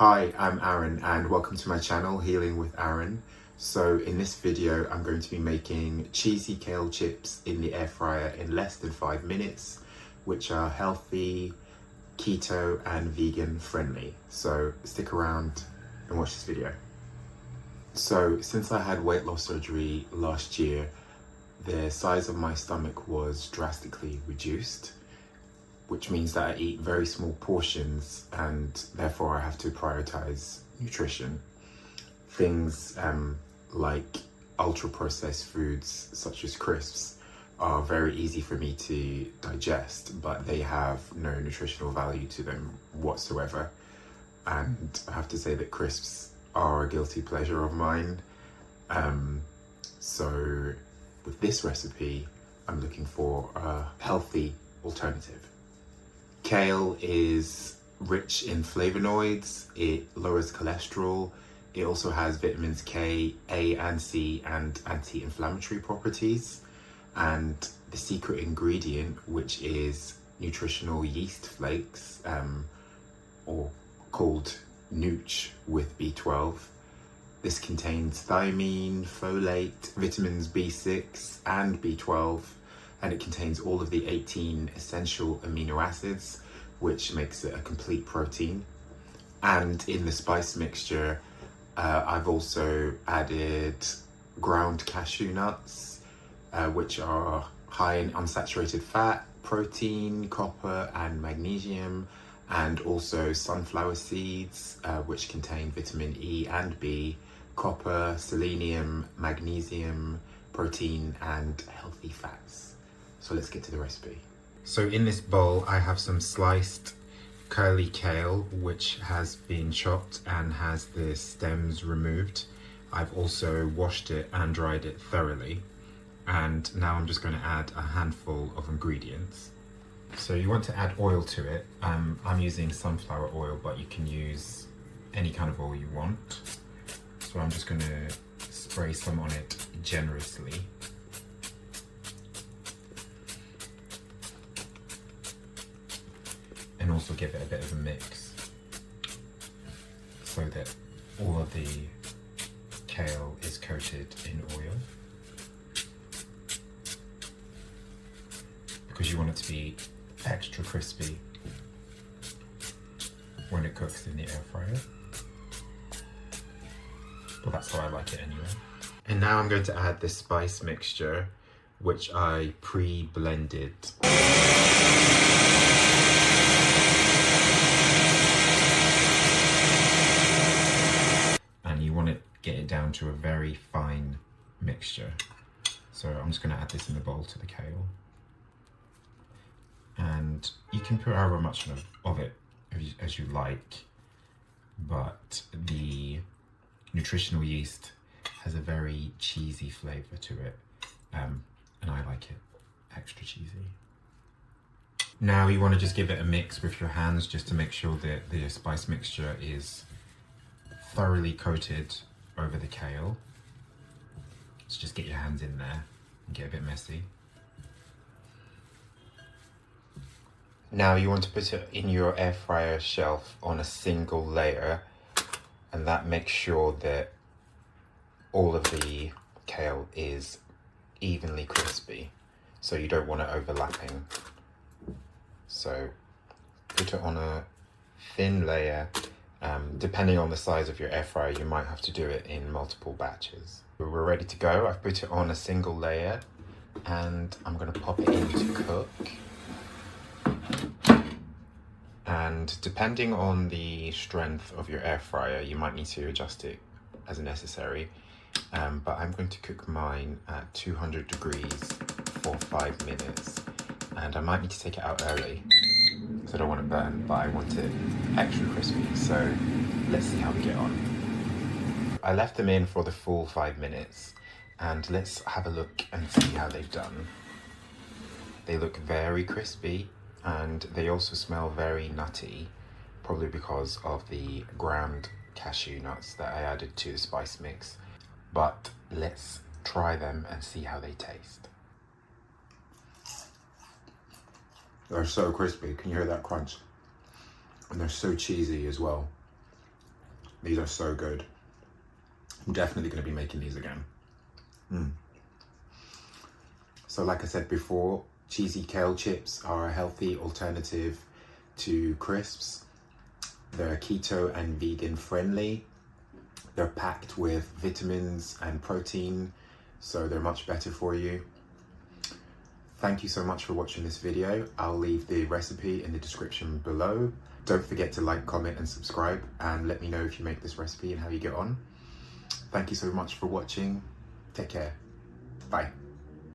Hi, I'm Aaron and welcome to my channel, Healing with Aaron. So in this video, I'm going to be making cheesy kale chips in the air fryer in less than 5 minutes, which are healthy, keto and vegan friendly. So stick around and watch this video. So since I had weight loss surgery last year, the size of my stomach was drastically reduced, which means that I eat very small portions and therefore I have to prioritize nutrition. Things like ultra-processed foods such as crisps are very easy for me to digest, but they have no nutritional value to them whatsoever. And I have to say that crisps are a guilty pleasure of mine. So with this recipe, I'm looking for a healthy alternative. Kale is rich in flavonoids, it lowers cholesterol, it also has vitamins K, A and C and anti-inflammatory properties. And the secret ingredient, which is nutritional yeast flakes, or called nooch with B12. This contains thiamine, folate, vitamins B6 and B12, and it contains all of the 18 essential amino acids, which makes it a complete protein. And in the spice mixture, I've also added ground cashew nuts, which are high in unsaturated fat, protein, copper and magnesium, and also sunflower seeds, which contain vitamin E and B, copper, selenium, magnesium, protein and healthy fats. So let's get to the recipe. So in this bowl, I have some sliced curly kale, which has been chopped and has the stems removed. I've also washed it and dried it thoroughly. And now I'm just going to add a handful of ingredients. So you want to add oil to it. I'm using sunflower oil, but you can use any kind of oil you want. So I'm just going to spray some on it generously. And also give it a bit of a mix so that all of the kale is coated in oil, because you want it to be extra crispy when it cooks in the air fryer. Well, that's how I like it anyway. And now I'm going to add this spice mixture, which I pre-blended. And you want to get it down to a very fine mixture. So I'm just going to add this in the bowl to the kale. And you can put however much of it as you like, but the nutritional yeast has a very cheesy flavour to it, and I like it extra cheesy. Now you want to just give it a mix with your hands just to make sure that the spice mixture is thoroughly coated over the kale. So just get your hands in there and get a bit messy. Now you want to put it in your air fryer shelf on a single layer, and that makes sure that all of the kale is evenly crispy, so you don't want it overlapping. So put it on a thin layer. Depending on the size of your air fryer, you might have to do it in multiple batches. We're ready to go. I've put it on a single layer and I'm going to pop it in to cook. And depending on the strength of your air fryer, you might need to adjust it as necessary. But I'm going to cook mine at 200 degrees for 5 minutes. And I might need to take it out early because I don't want it burn, but I want it extra crispy. So let's see how we get on. I left them in for the full 5 minutes, and let's have a look and see how they've done. They look very crispy and they also smell very nutty, probably because of the ground cashew nuts that I added to the spice mix. But let's try them and see how they taste. They're so crispy, can you hear that crunch? And they're so cheesy as well. These are so good. I'm definitely going to be making these again. So like I said before, cheesy kale chips are a healthy alternative to crisps. They're keto and vegan friendly. They're packed with vitamins and protein, so they're much better for you. Thank you so much for watching this video. I'll leave the recipe in the description below. Don't forget to like, comment and subscribe, and let me know if you make this recipe and how you get on. Thank you so much for watching. Take care. Bye.